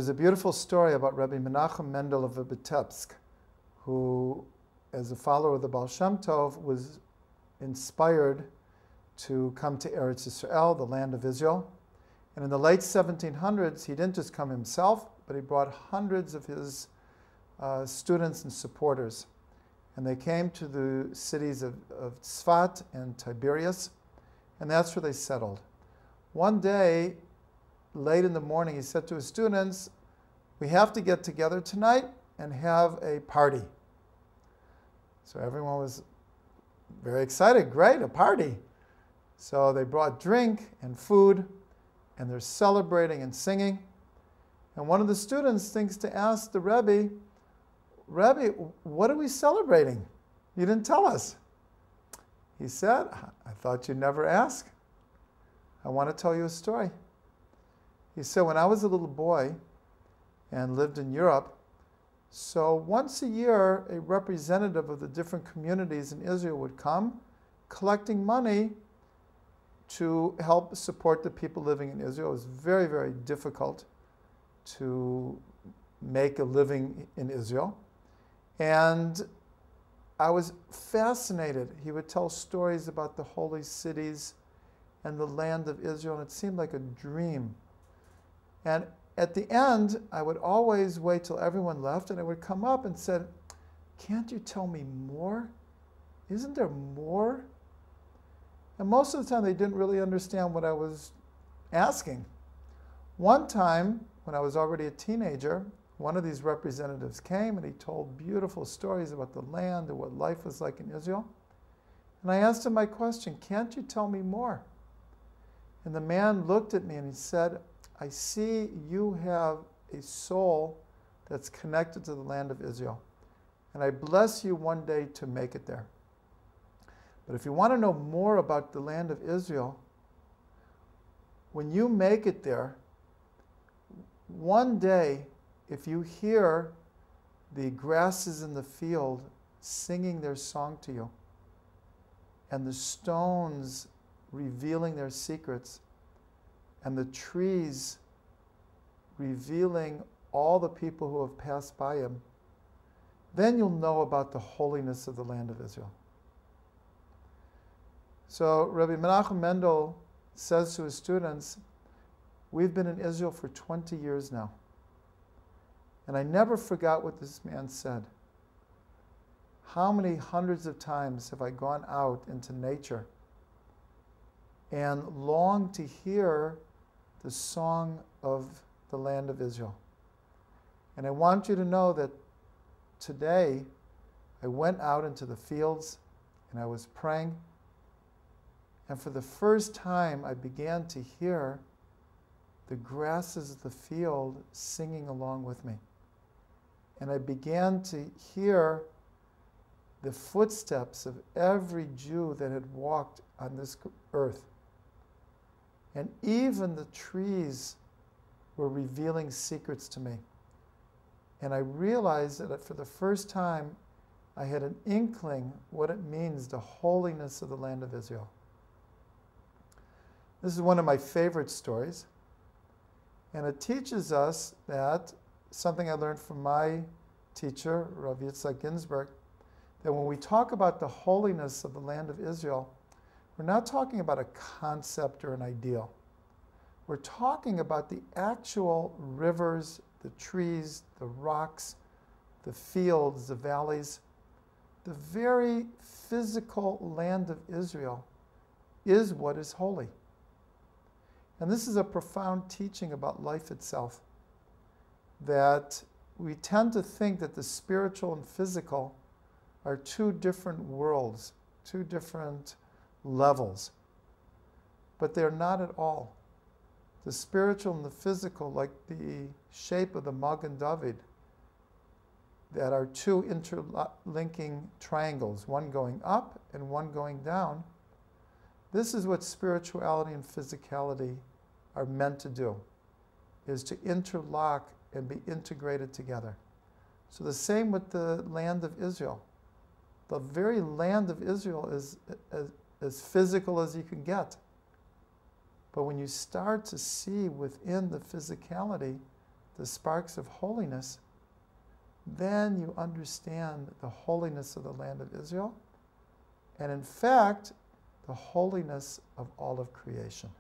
There's a beautiful story about Rabbi Menachem Mendel of Vitebsk, who, as a follower of the Baal Shem Tov, was inspired to come to Eretz Yisrael, the land of Israel. And in the late 1700s, he didn't just come himself, but he brought hundreds of his students and supporters. And they came to the cities of Tzfat and Tiberias, and that's where they settled. One day, late in the morning, he said to his students, "We have to get together tonight and have a party." So everyone was very excited. Great, a party. So they brought drink and food, and they're celebrating and singing. And one of the students thinks to ask the Rebbe, "Rebbe, what are we celebrating? You didn't tell us." He said, "I thought you'd never ask. I want to tell you a story." He said, when I was a little boy and lived in Europe, so once a year, a representative of the different communities in Israel would come, collecting money to help support the people living in Israel. It was very, very difficult to make a living in Israel. And I was fascinated. He would tell stories about the holy cities and the land of Israel, and it seemed like a dream. And at the end, I would always wait till everyone left, and I would come up and said, "Can't you tell me more? Isn't there more?" And most of the time, they didn't really understand what I was asking. One time, when I was already a teenager, one of these representatives came, and he told beautiful stories about the land and what life was like in Israel. And I asked him my question, "Can't you tell me more?" And the man looked at me and he said, "I see you have a soul that's connected to the land of Israel. And I bless you one day to make it there. But if you want to know more about the land of Israel, when you make it there, one day, if you hear the grasses in the field singing their song to you, and the stones revealing their secrets, and the trees revealing all the people who have passed by him, then you'll know about the holiness of the land of Israel." So Rabbi Menachem Mendel says to his students, "We've been in Israel for 20 years now. And I never forgot what this man said. How many hundreds of times have I gone out into nature and longed to hear the song of the land of Israel? And I want you to know that today I went out into the fields and I was praying, and for the first time I began to hear the grasses of the field singing along with me. And I began to hear the footsteps of every Jew that had walked on this earth. And even the trees were revealing secrets to me. And I realized that for the first time, I had an inkling what it means, the holiness of the land of Israel." This is one of my favorite stories. And it teaches us that, something I learned from my teacher, Rav Yitzhak Ginsburg, that when we talk about the holiness of the land of Israel, we're not talking about a concept or an ideal. We're talking about the actual rivers, the trees, the rocks, the fields, the valleys. The very physical land of Israel is what is holy. And this is a profound teaching about life itself, that we tend to think that the spiritual and physical are two different worlds, two different levels. But they're not at all. The spiritual and the physical, like the shape of the Magen David, that are two interlinking triangles, one going up and one going down. This is what spirituality and physicality are meant to do, is to interlock and be integrated together. So the same with the land of Israel. The very land of Israel is as physical as you can get. But when you start to see within the physicality the sparks of holiness, then you understand the holiness of the land of Israel, and in fact, the holiness of all of creation.